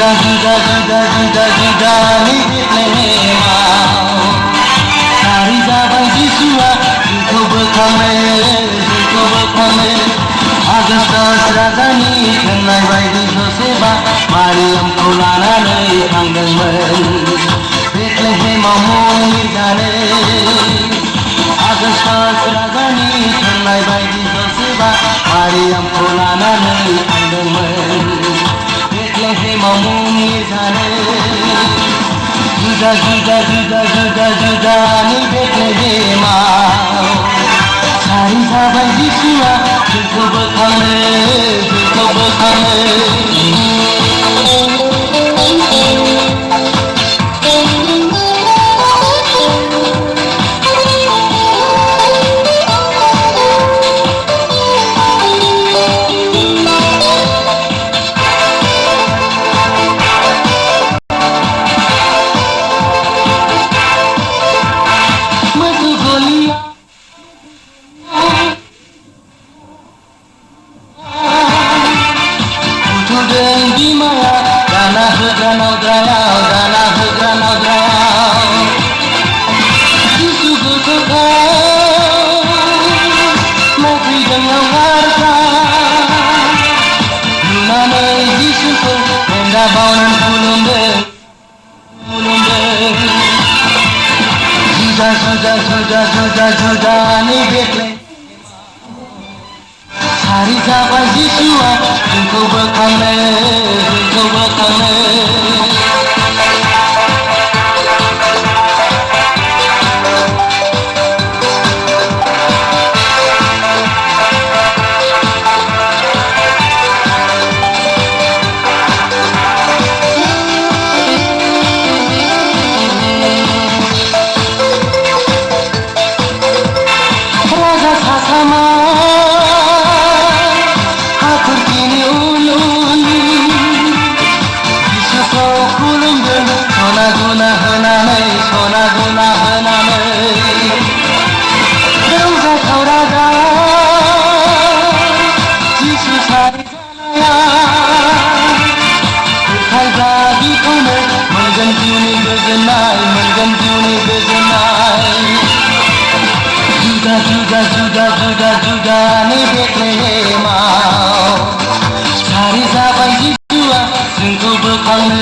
जुदा-जुदा ni Betlehem Hari जाबाय जिसुआ जोंखौ बोखांनो आगस्टस राजानि होननाय बायदि जसेफआ मारियामखौ लानानै थांदोंमोन बेथलेहेमाव मुं लिरजानो आगस्टस राजानि होननाय बायदि जसेफआ मारियामखौ लानानै थांदोंमोन बेथलेहेमाव मुं लिरजानो जुदा-जुदानि बेथलेहेमाव सारि जाबाय जिसुआ जोंखौ बोखांनो बिमाया दाना होग्रा नावद्रायाव जिसु गथ'खौ नायफैदों लावखारफ्रा नुनानै जिसुखौ मेन्दा बावनानै खुलुमदों जुदा-जुदानि बेथलेहेम सारि जाबाय जिसुआ जोंखौ बोखांनो राजा सासामा सना गुना होनानै रंजाथाव राजा जिसु सारि जानाया फोथायब्ला बिखौनो मोनगोन जिउनि गोजोननाय जुदा-जुदानि बेथलेहेमाव सारि जाबाय जिसुआ जोंखौ बोखांनो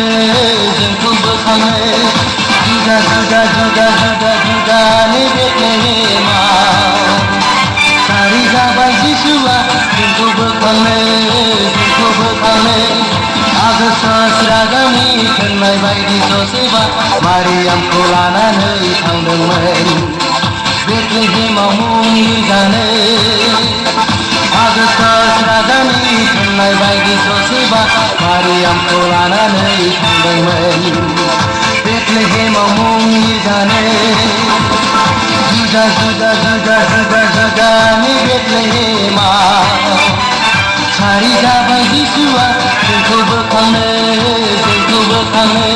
जुदा-जुदानि बेथलेहेमाव सारि जाबाय जिसुआ जोंखौ बोखांनो आगस्टस राजानि होननाय बायदि जसेफआ मारियामखौ लानानै थांदोंमोन बेथलेहेमाव मुं लिरजानो आगस्टस राजानि होननाय बायदि जसेफआ मारियामखौ लानानै थांदोंमोन बेथलेहेमाव मुं लिरजानो जुदा-जुदानि बेथलेहेमाव सारि जाबाय जिसुआ जोंखौ बोखांनो जोंखौ बोखांनो